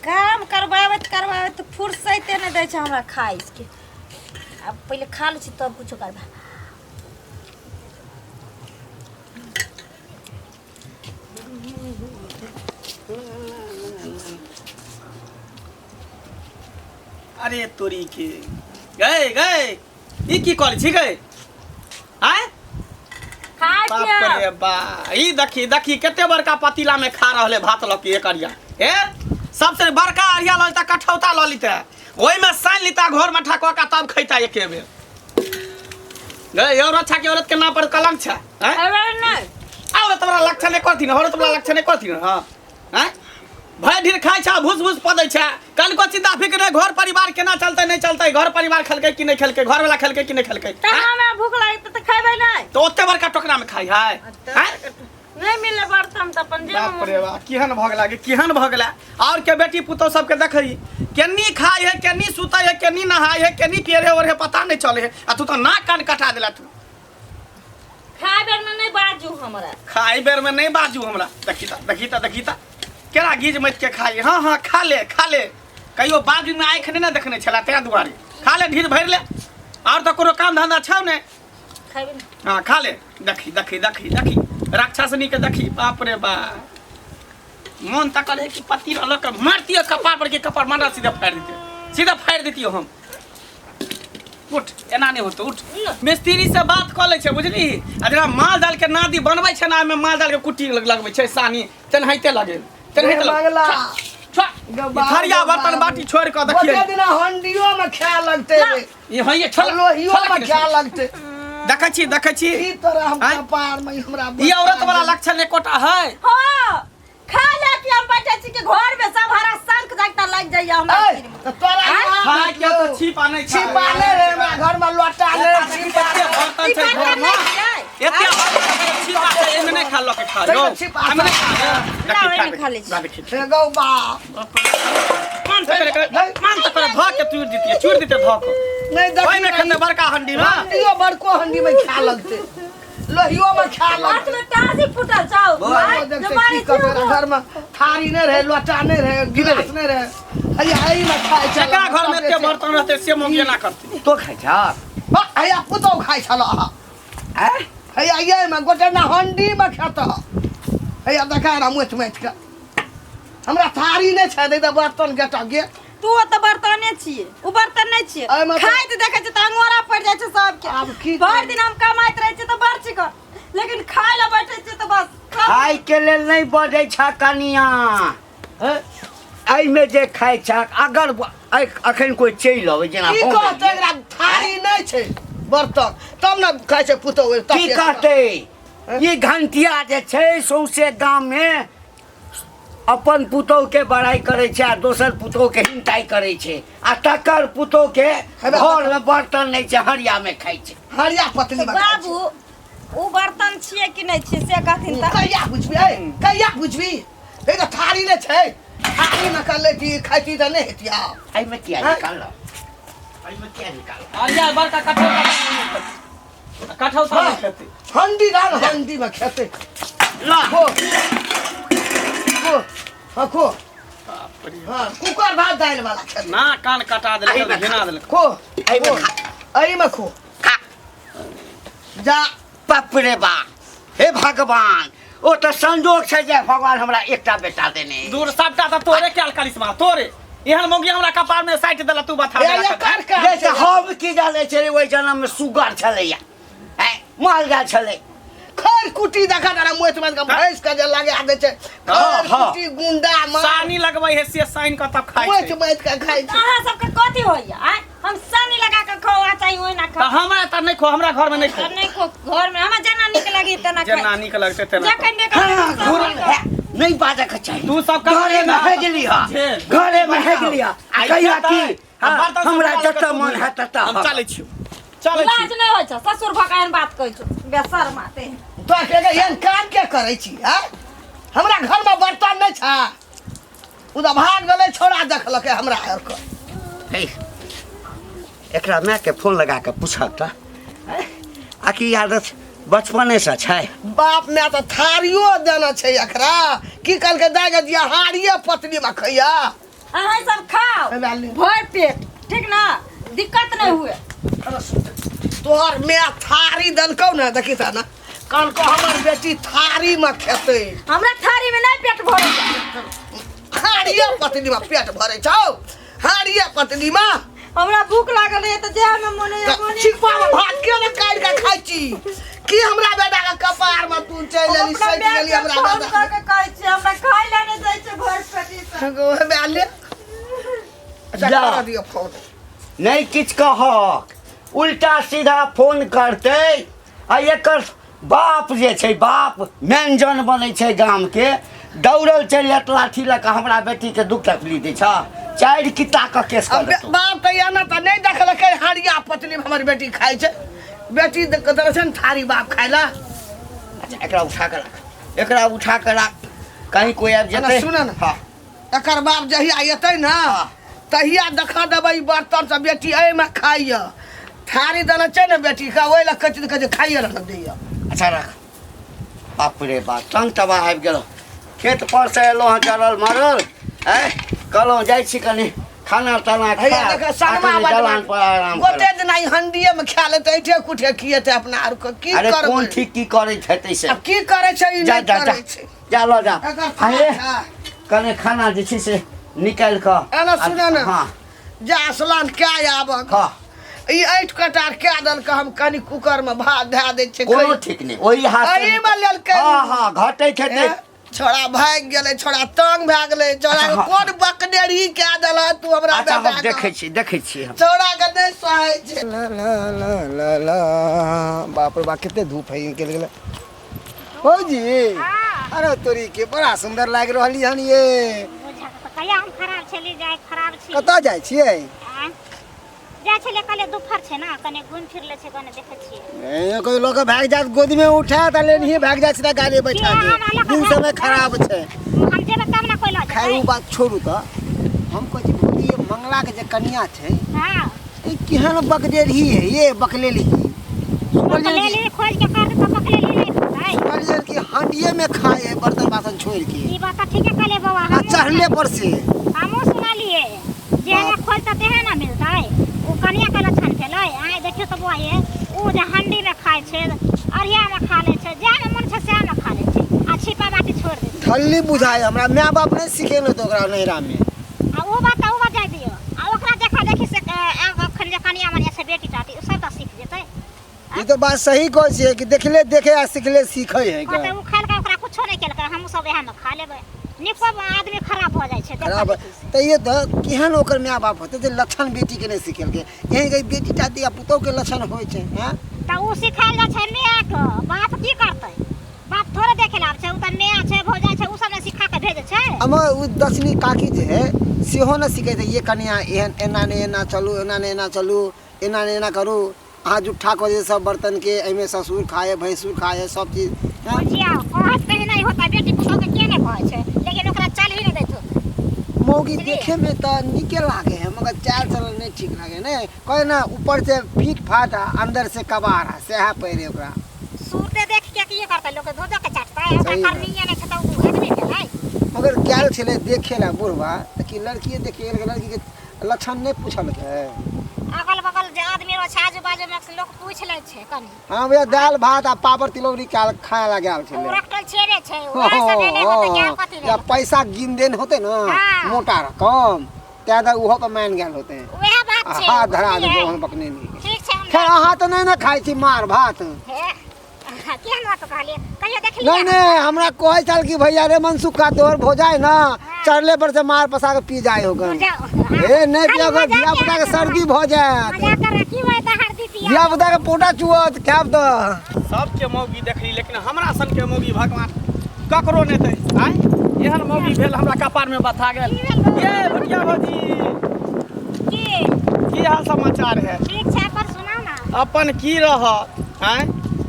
काम करवावत फुर्सते नहीं दे छै हमरा खाए के। अब पहले खा ले तब कुछ करबा। अरे तोरी के गए गए ई की करे छी गए आय खाए बाप के रे बा ई देखी केते बड़का पतीला में खा रहले भात लकी एकरिया ए सबसे बड़का अरिया ललता कठौता ल लीते ओई में साइन लीता घर में ठकवा का तब खैता एके बेर गए और अच्छा के औरत के नाम पर कलंक छ हैं अरे नहीं औरत तोरा लक्षण एक करथिन औरत तोरा लक्षण एक करथिन हां हैं भाई ढेर खाय छ भूस भूस पदै छ कल को चिंता फिक्र नहीं घर परिवार केना चलते नहीं चलते घर परिवार खलके कि नहीं खलके घर वाला खलके कि नहीं खलके त हमें भूख लागे त खैबै नहीं तो ओते बड़का टोकरा में खाई है नहीं मिले बर्तन त अपन जे बाप रे बा केहन भग लागे केहन भग ला और के बेटी पुतो सब के देखई केनी खाई है केनी सुतई है केनी नहाई है केनी पेरे और है पता नहीं चले है आ तू तो नाक कान कटा देला तू खाए बेर में नहीं बाजू हमरा खाई बेर में नहीं बाजू हमरा देखी ता केरा गीज मत के खाई हां हां खा ले कहियो बाजू में आंख नहीं ना देखने छला ते दुआरे खा ले ढीर भर ले और तो कोनो काम धंधा छौ ने खाइबे हां खा ले देखी राक्षसनी के देखी बाप रे बा मन तक करे कि पति रहल के मारती है कपार पर के कपार मारा सीधा फाड़ देती हम उठ एना नहीं होतो उठ मिस्त्री से बात कर ले छे बुझली आ जरा माल दाल के नादी बनबै छे ना में माल दाल के कुट्टी लगबै छे सानी तेनहाइते लगे लगला थरिया बर्तन बाटी छोड़ के देखिए बड़े दिन हंडियो में खा लगते ये हइए लोहियो में खा लगते देखै छी ई तरह हम कपार में हमरा ई औरत वाला लक्षण एकोटा है हां खा ले कि हम बैठे छी के घर में सब हरा शंख जगता लग जाइए हमरा तो तोरा खा के तो छिपा नहीं छिपाले रे हमरा घर में लोटा ले बर्तन छै घर में एते छिपा के एने नहीं खा लो के खा लो हम नहीं खा ले गौ बा मान तक ध के चूर देते ध को नहीं देख ओइ में खन्ने बड़का हंडी में हंडियो बड़को हंडी में खा लगते लोहियो में खा हाथ लगते में ताजी फुटल जाओ देखते की कबेरा घर में थारी नहीं रहे लोटा नहीं रहे गिलास नहीं रहे आई में खाए छ एकरा घर में एते बर्तन रहते से मोंगिए ना करती तो खाए छ हैया पुतो खाए छला हैं हैया ये में गोटे ना हंडी में खाता हैया देखा रा मुछ के हमरा थारी नहीं छ दे बर्तन गेटा गे तू तो बर्तने छिए उ बर्तन नहीं छिए खाए त देखे छ त अंगोरा पड़ जाय छ सब के अब की भर दिन हम कमाइत रहे छ त बर्ची कर लेकिन खाए ला बैठे छ त बस खाए के लेल नहीं बढ़े छ कनिया आई में जे खाए छ अगर अखन कोई चल आवे जना की कहते एकरा थारी नहीं छै बर्तन तब ना खाए छै पुतो की कहते ये घंटिया जे छै सौसे गांव में अपन पुतौ के बड़ाई करे छे आ दोसर पुतौ के हिंताई करे छे आ तकर पुतौ के घर में बर्तन नहीं छे हरिया में खाई छे हरिया पतली में बाबू उ बर्तन छिए कि नहीं छिए से कहथिन त कहिया बुझबी ए तो थारी ने छै थारी में कर लेती खाती त नहीं हेतिया आई में क्या निकाल अरिया बड़का कठौता में खेते हंडी डाल हंडी में खेते ला खो हाँ कुकर भात दाल वाला खेते ना कान कटा देले घिना देले खो आई में खो जा बाप रे बा हे भगवान ओ तो संजोग छै जे भगवान हमरा एकटा बेटा देने दूर सबटा त तोरे केल करिश्मा तोरे एहन मोगी हमरा कपार में साइट देला तू बता दे जैसे हम की जाने छे ओइ जन्म में सुगर छलैया माल जा छलै खैर कुटी देखा तारा मोच में भैंस का जे लगा दे छै खैर कुटी गुंडा मार सानी लगबै है से साइन का तब खाइ मोच में का खाइ छै अहाँ सब के कथि होइया हम सानी लगा के खावा चाहिए ओइ ना खा हमरा त नहीं खो हमरा घर में नहीं खो नहीं खो घर में हमरा जना निक लगी तना खा जना निक लगते तेना जखन देख नहीं बाजा के चाहिए तू सब घरे में भेज लिया घरे में भेज लिया कहिया की हमरा जत मन है तत हम चलै छी लाज नहीं होय छ ससुर भकायन बात कहै छ बेसर माते तो के एहन काम के करै छी हैं हमरा घर में बर्तन नहीं छा उदा भाग गेलै छोड़ा देखलक हमरा हर को हे एकरा माँ के फोन लगा के पूछब त आकि आदत बचपने से छै बाप ने तो थारियो देना छै एकरा की कल के दागे दिया हाड़िए पतली में खैया अहाँ सब खाओ ए लाली भर पेट, ठीक ना, दिक्कत नहीं हुए। तोहर मैं थारी दलकौ ना देखी ता ना कल को हमर बेटी थारी में खेते हमरा थारी में नहीं पेट भरे छै। हाड़िया पतली में पेट भरे छौ हाड़िया पतली में हमरा भूख लागल है तो जे में मने छिपा में भात के ना काट के खाइ छी की हमरा बेटा के कपार में तू चल लेली सट गेली हमरा बेटा के कहै छै हमरा खाइ ले नहीं दै छै भर पेटी से। गो बेले अच्छा जा। कर दियो फोन नहीं किछ कहक, उल्टा सीधा फोन करते आ एकर बाप जे छै बाप मेंजन बनै छै गाम के, दौड़ल चलि जात लाठी लऽ कऽ हमरा बेटी के दुख तकलीफ दै छ, 4 किता के केस कर देतौ। बाप तो या ना तो नहीं देखलकै हाड़िया पतली में हमर बेटी खाइ छै, बेटी देख के छै थारी बाप खाइला। अच्छा एकरा उठा के रख, एकरा उठा के रख, कहीं कोई आबि जेतै। सुन ना हाँ एकर बाप जहिया एतै ना तहिया देखा देबै बर्तन से बेटी एहि में खाइए थारी देने छै ने बेटी का ओहि लए कहै खाइए रख दैया। अच्छा रख। बाप रे बाप संग तबा आबि गेलौ, खेत पर से एलौ हँ चलल मरल, कहलहुँ जाइ छी कनि खाना ताना हैया देख सनमा दलान पर आराम गोटे करब। दिन आई हंडिये में खा लेतै ऐठे कुठे खिएतै अपना आर के की अरे करबै। कौन ठीक की करैत हेतै से। अब की करे छै ई जा नहीं जा जा करे छै जा लो जा। एकर अरे फायदा। कने खाना जे छै से निकालि कऽ एना सुने ना हाँ जा असलान क्या आबक हाँ ई ऐठ कटार क्या दल के हम कनी कुकर में भात धै दै छै कोनो ठीक नहीं ओही हाथ से- एही में लेलकै हाँ हाँ घटै खेतै। छोड़ा भाग गेलै छोड़ा तंग भए गेलै छोड़ा अच्छा, के हाँ। कोन बकनेरी क्या दल तू हमरा अच्छा बेटा हम देखै छी हम। छोड़ा के नहीं सहे छै। ला ला ला ला ला बाप रे बाप कितने धूप है निकल गेल हो जी। अरे तोरी के बड़ा सुंदर लाग रहली हन ये। कहिया हम खराब छली जाय खराब छी कतऽ जाइ छियै? जाय छले कले दुपहर छै ना कने घुम फिर ले छै कने देखै छियै। ए कोई लोग भाग जात गोदी में उठा त लेनी भाग जात सीधा गाड़ी बैठा दे। दिन समय खराब छै। हम जेबे तब ना कोई ल खैर जाय। उ बात छोड़ू त हम कहै छी भौजी ये मंगला के जे कन्या छै हां ई केहन बकडेरही है ये बकलेली। बकलेली खोल के कर तो बकलेली नहीं खाय। बकलेली की हंडिये में खाए बर्तन बासन छोड़ के ई बात ठीक है कले बाबा आ चढ़ले पर से हमो सुना लिए जे ना खोल त देहे ना मिलतै। ओ कन्या के लक्षण भेलै आइ देखियो त बुआ ये ओ जे हंडी में खाय छै अरिया में खा ले छै जे में मन छै से में खा ले छै आ छिपा बाटी छोड़ दे। थल्ली बुझाए हमरा माय बाप नहीं सिखेलो तो ओकरा नैरा में। आ ओ बात जाय दियो आ ओकरा देखा देखी से अखन जे कनिया मनिया से बेटी टाटी सब त सीख जेतै। ये तो बात सही कहै छियै कि देखले देखे आ सिखले सीखै है का। कहते उ खाल के ओकरा कुछो नहीं केलकै हम सब एहा में खा लेबै। निको आदमी खराब भ जाय छै देखा खराब देखी से। तो ये तो केहन ओकर माय बाप होते जे लक्षण बेटी के नहीं सिखेलकै यही गई बेटी टाटी आ पुतौ के लक्षण होय छै हैं। त उ सिखायल जाय छै माय के बाप की करतै बाप थोड़े देखे लाभ छै उ त माय छै भौजाई छै उ सब ने सिखा के भेजे छै। हमर उ दसनी काकी जे है सेहो न सिखे थे ये कन्या एहन एना ने एना चलू एना ने एना चलू एना ने एना करू अहाँ जुठा कऽ दे सब बर्तन के एमे ससुर खाए भैंसुर खाए सब चीज हैं? बुझिया कहत कहीं नहीं होता बेटी पुतौ के के ने कहै छै लेकिन ओकरा चल ही नहीं दैतो। मौगी देखे में तो निके लागे है मगर चाल चलन नहीं ठीक लागे ने कहे ना ऊपर से फीट फाट आ अंदर से कबार है सेहा पहिरे ओकरा। सूरते देख के की करतै लोग धोधो के चाटतै ओकरा सही करनिए नहीं छै त उ आदमी भेलै। मगर गेल छले देखे ला बुढ़वा कि लड़की देखे लड़की के लक्षण नहीं पूछल है। अगल बगल जे आदमी रह छै आजू बाजू में लोग पूछ ले छै कनी हाँ भैया दाल भात आ पापड़ तिलौरी खाए ला गेल उ छले। रखल छेरे छै ओहे से लेले होतै क्या कथि या रे पैसा गिन देन होते ना हाँ। मोटा रकम त्यादा उहो के मान गेल होते ओहे बात छै हाथ धरा दे बुझलियै? हम पकने नहीं ठीक छै हम खैर अहाँ तो नहीं ना खाई छी मार भात हे केहन बात कहलिए कहियो देख नहीं लिया नहीं हमरा कहै चल कि भैया रे मनसुख का तोहर भोजाई ना चढ़ले पर से मार पसा के पी जाए होगन ए नहीं पिया को धिया पुता के सर्दी भ जात मजाक कर की होय त हर दी पिया धिया पुता के पोटा चुअत खाब तो सबके मौगी देखली लेकिन हमरा सन के मौगी भगवान ककरो नहीं दै आय एहन मौगी भेल हमरा कपार में बथा गेल। ये भटिया भौजी की की हाल समाचार है? ठीक छै पर सुनाओ ना अपन की रहत आय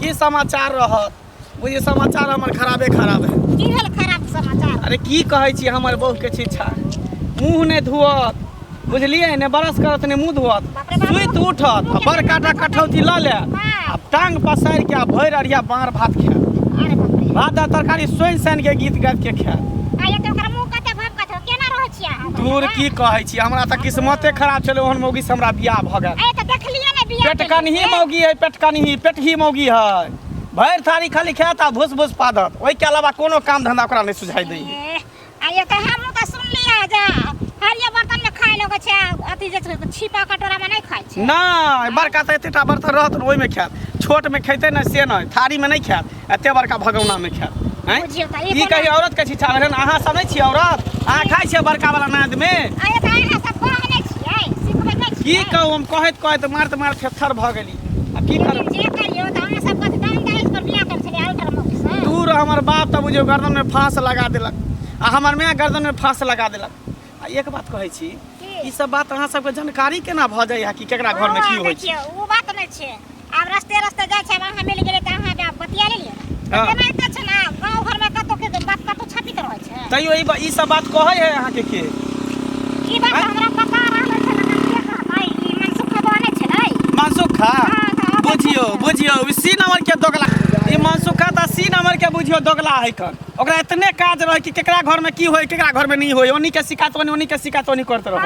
की समाचार रहत बुझिए समाचार हमर खराबे खराब है। की भेल खराब समाचार अरे की कहै छी हमर बहू के छिछा मुंह ने धुअत बुझलिए ने बरस करत ने मुंह धुअत बाप रे बाप। सुइत उठत आ बड़ काटा कठौती ल ले आ टांग पसारि के आ भरि अरिया बार भात खाए अरे बाप रे भात आ तरकारी सोइन सान के गीत गाबि के खाए। आ ये तो ओकर मुंह कते भाप कते केना रहै छियै अहाँ दूर की कहै छी हमरा त किस्मते खराब छलै ओहन मौगी से हमरा बियाह भ गेल ए त देखलिए ने बियाह पेटकनही मौगी है पेटही मौगी है भरि थारी खाली खात आ भूस भूस पादत ओहिके अलावा कोनो काम धंधा ओकरा नहि सुझाइ दै आ ये त हम त सुनलिए जा हरिया बर्तन में खाय लोग छै अथी जे छिपा कटोरा में नहीं खाय छै नहि बड़का त एतेटा बर्तन रहत ओहि में खायत छोट में खैते न से नहि थारी में नहीं खायत एते बड़का भगौना में खायत ई कही औरत के छिछा रहन अहाँ सब नहीं छी औरत अहाँ खाइ छियै बड़का वाला नाद में अरे त अहाँ सब कहने छियै सिखबै नहि छियै की कहू हम कहैत मारत थेथर भ गेली आ की करू जे करियो त अहाँ सब कत दाम दाइस पर बियाह कर छलिए अलटर मौकी से दूर हमर बाप त बुझियो गर्दन में फांस लगा देलक आ हमर माय गर्दन में फांस लगा देलक आ एक बात कहै छी ई सब बात अहाँ सबके जानकारी केना भ जाय है कि केकरा घर में की होइ छै ओ बात नहि छै आब रस्ते जाइ छै अहाँ मिल गेलै त अहाँ बतिया लेलिए केना त छै ना गांव घर में कतो के बात कतो छपी कर रहै छै तैयो ई सब बात कहै है अहाँ के ई बात हमरा पता रहल छै ना के कहै ई मनसुखा बने छै नै मनसुखा बुझियो सी नंबर के दोगला ई मनसुखा त सी नंबर के बुझियो दोगला है कन ओकरा इतने काज रहे कि केकरा घर में की होय केकरा घर में नहीं होय ओनी के शिकायत ओनी करते रहो हम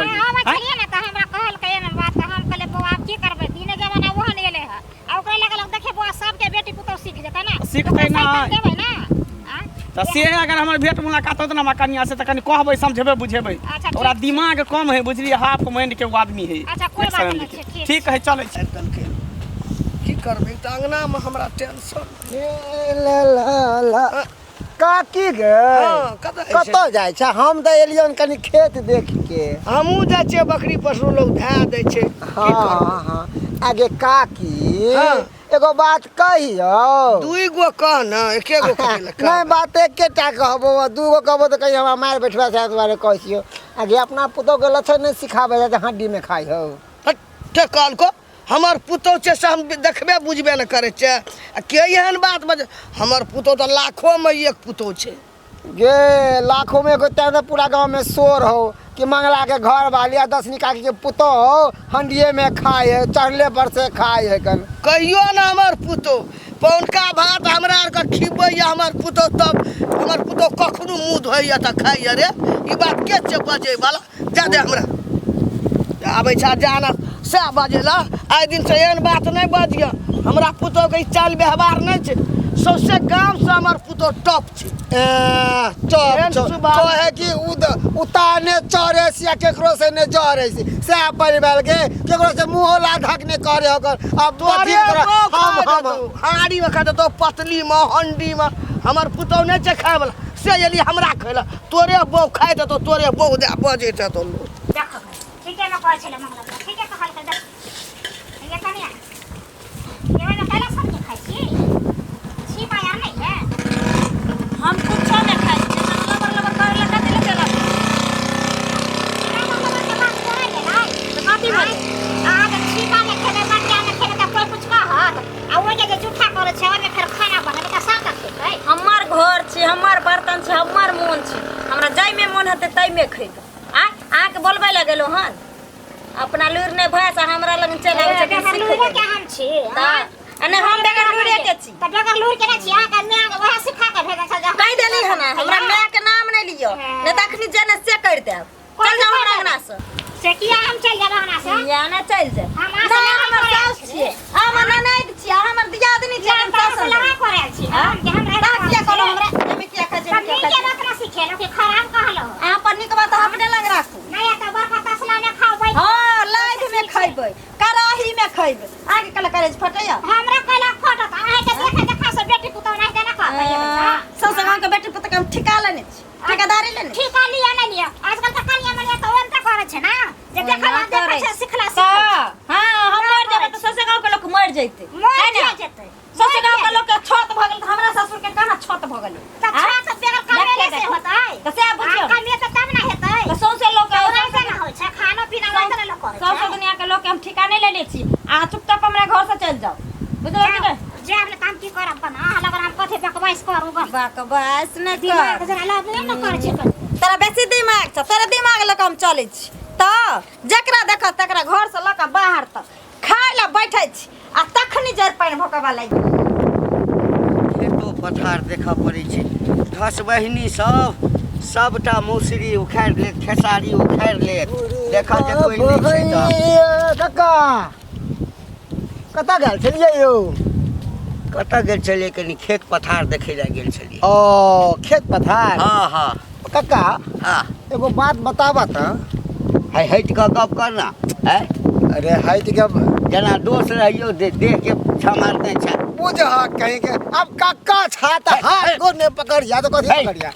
छलिए ना त हमरा कहल के ना बात हम कहले बौआ आप की करबै दिन जमाना ओहन एले है आ ओकरा लगल देखे बौआ सबके बेटी पुतौ सीख जेतै ना सीखतै ना देबै ना त से अगर हमर भेट मुलाकात होत ना कनिया से त कनी कहबै समझेबै बुझेबै ओकरा दिमाग कम है बुझलिए हाफ माइंड के आदमी है अच्छा कोई बात नहीं छै ठीक है चलै छै की करबै त अंगना में हमरा टेंशन काकी गे कतौ जाइ छै हम त एलियन कनी खेत देख के हमहूँ जाइ छियै बकरी पशु लोग धै दै छै हाँ आगे काकी एगो बात कहियो दुई गो कह न एके गो नहीं बात एकेटा कहबो दूगो कहबो त कहीं हमरा मार बैठबा से दुआरे कहियो आगे अपना पुतौ के लक्षण नहीं सिखाबे जा हड्डी में खाई हो के कहल को हमर पुतौ छै से हम देखबे बुझबे न करे छै आ के एहन बात बजे हमर पुतौ त लाखों में एक पुतौ छै गे लाखों में एगो तैं पूरा गांव में शोर हो कि मंगला के घर वाली आ 10 निकाकी के पुतौ हंडिये में खाए है चढ़ले पर से खाए है कन कहियो न हमर पुतौ पौनका भात हमरा आर के खिबैया हमर पुतौ तब हमर पुतौ कखनो मुंह धोइया त खाइया रे ई बात के छै बजे वाला जा दे हमरा आबै छ जाना से बजेला आइ दिन से एहन बात नहीं बजिया हमरा पुतौ के चाल व्यवहार नहीं छै सौसे गांव से हमर पुतौ टॉप छै कहे कि उताने चढ़े से केकरो से ने जरे से परिवार के केकरो से मुंह ला ढकने करे ओकर अब तोरे हम हाड़ी में खा तो पतली में हंडी में हमर पुतौ नहीं छै खाय वाला से यदि हमरा खैला तोरे बौ खाय तो तोरे बौ दे बजे त तो देख ठीक है ना कहै छले मंगला ठीक है कहल के देख ये कनिया ये में पहला सब खाइ छी छिपा या नहीं है हम कुछ नहीं खाई छी हम लबर करे लगा दिले केला कथी भाई आगे छिपा में खेले बटिया में खेले त कोई कुछ कहत आ वो जे झूठा करे छै ओमे फिर खाना बने त साथ खेबै हमार घर छै हमार बर्तन छै हमार मोन छै हमरा जाय में मन हते तै में खैब आ के बोलबे लगेलो हन अपना लूर ने भैंस हमरा लग चल आबै छै बेगर लूर के हम छी अने हम बेगर लूरे के छी त बेगर लूर के ना छी आ के मैं वह सिखा के भेजा छ जा कहि देली हन हमरा माय के नाम नहीं लियो ने तखनी जेने से कर देब चल जाओ हमरा अंगना से किया हम चल जाब अंगना से या ना चल जा हमर सास छिए हमर ननद छिए हमर दियादनी छिए हम सास लगा करे छी हम के हम रहता किया कहलो हमरा जमे किया खा जे के बात ना सिखेलो कि खराब कहलो आ पन्नी के बात अपने लग राखू नहीं त बरका तसला में खाबै हां लाइट में खइबै कराही में खइबै आगे कल करे फटैया हमरा कला फटत आइ के देखे देखा से बेटी पुतौ नहीं देना कहबै सब गांव के बेटी पुतौ के हम ठिका लेने छी ठेकेदारी लेने ठिका लिया नहीं लिया आजकल त कनिया मनिया तो ओन त करे छै ना जे देखला देखे छै सिखला हां हम मर जेबै त सबसे गांव के लोग मर जइते मर जेतै सबसे गांव के लोग के छत भ गेल त हमरा ससुर के कहां छत भ गेल त छत बेगर कमेले से होतै त से बुझियो कमे त तब ना हेतै त सौसे लोग के ना होय छै खाना पीना वैसे ना लोग करे छै सब दुनिया के लोग के हम ठिकाने लेने छी आ चुपचाप हमरा घर से चल जाओ बुझलो कि नहीं जे हमले काम की करब बना लगर हम कथे बकवास करू बकवास न दिमाग जरा लाभ न करे छै तेरा बेसी दिमाग छ तेरा दिमाग ल हम चलै छी त जकरा देख तकरा घर से ल के बाहर तक खाय ला बैठै छी आ तखनी जर पानी भोकबा लागि खेतो पथार देखा पड़ै छै घस बहिनी सब सबटा मौसरी उखाड़ि लेत खेसारी उखाड़ि लेत देखा जे कोई नहीं छै तऽ कक्का कतऽ गेल छलियै यौ कतऽ गेल छलियै कनि खेत पथार देखै लए गेल छलियै ओ खेत पथार हाँ हाँ कक्का हाँ एगो बात बताबा तऽ है हटि कऽ गप करना है अरे हटि के जेना दोस्त रहियो देख के छमारने छै बुझ कहीं के अब कक्का छा तऽ हाथ को ने पकड़िया तो कथी है। पकड़िया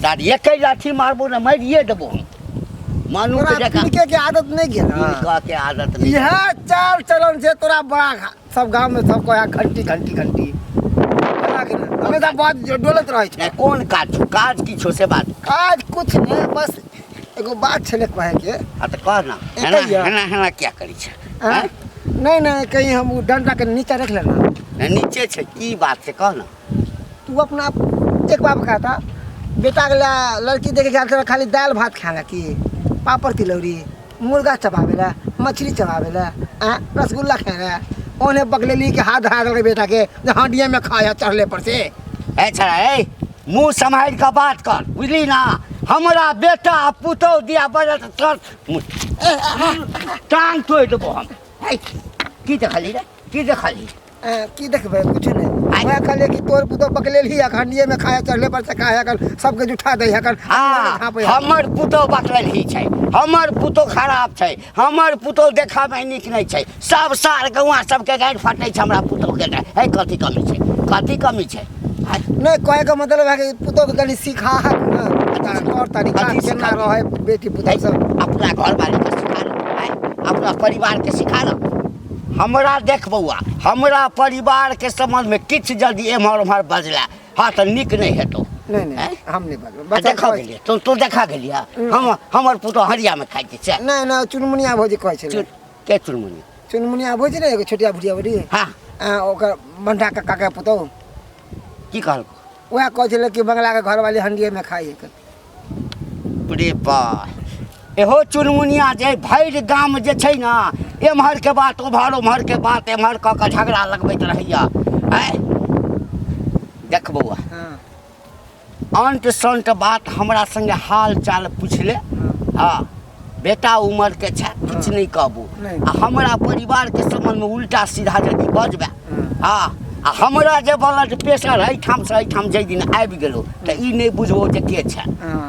दादी एकै लाठी मारबो ने मारिए देबो हम मानू के तोरा जका पीके के आदत नहीं गेल इनका के आदत नहीं यह चाल चलन से तोरा बड़ा सब गांव में सब कहे घंटी घंटी घंटी हमेशा बात डोलत रहे छै नहीं कौन काज छौ? काज की छो से बात काज कुछ नहीं बस एगो बात छले कहे के हाँ तो कह ना है ना क्या करी छै हाँ? नहीं नहीं कहीं हम उ डंडा के नीचे रख लेना हैं? नीचे छै की बात छै कह ना तू अपना एक बाप कहता बेटा के लड़की देखे के खाली दाल भात खाना की पापड़ तिलौरी मुर्गा चबावेला मछली चबावेला रसगुल्ला खाना ओने बकलेली के हाथ धरा के बेटा के हांडिया में खाया चढ़ले पर से ए छड़ा ए मुंह संभाल के बात कर बुझली ना हमरा बेटा पुतौ दिया बजत तर टांग तोड़ देबो हम है की देखली रे की देखली की देखबे कुछ नहीं मैं कहले कि तोर पुतो बकलेली हांडिया में खाया चढ़ले पर से खाया कर सबके जुठा दे हकर हाँ हमर पुतौ बकल ही छै हमर पुतौ खराब छै हमर पुतौ देखा में नीक नहीं छै सब सार गौआ सबके गाड़ फाटै छै हमरा पुतौ के है कथी कमी छै कथी कमी छै नहीं कहे का मतलब है कि पुतो के कनी सिखा है और तरीका कथी केना सिखा? रहे बेटी पुतो सब अपना घर वाले के सिखा लो अपना परिवार के सिखा लो हमरा देख बउआ हमरा परिवार के संबंध में किछ जल्दी एम्हर उम्हर बजला हाँ तो नीक नहीं हेतौ नहीं नहीं हैं? हम नहीं बात आ देखा गेलिए तू देखा गेलिए हमर पुतो हरिया में खाइ छै नहीं नहीं चुनमुनिया भौजी कहै छै के चुनमुनी चुनमुनिया भौजी ने एगो छोटिया बुढ़िया बड़ी हाँ ओकर बंधा का काका पुतो की कहल वह कहै छलै कि बंगला के घर वाली हंडिये में खाई है रे बा एहो चुनमुनिया जे भरि गाम जे छै ना एम्हर के बात उम्हर के बात एम्हर कऽ के झगड़ा लगबैत रहैया है देख बउआ अंत संत बात हमरा संगे हाल चाल पूछले हाँ बेटा उमर के छै किछ नहीं कहबू आ हमरा परिवार के संबंध में उल्टा सीधा यदि बजबे हाँ आ हमरा जे ब्लड प्रेशर एहिठाम से एहिठाम जाहि दिन आबि गेलो तऽ ई नहीं बुझबो जे के छै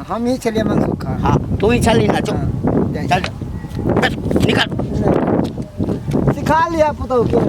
हम ही चलिए मनसुखा हाँ तू ही चली ना चुप चल निकल सिखा लिया पुतो के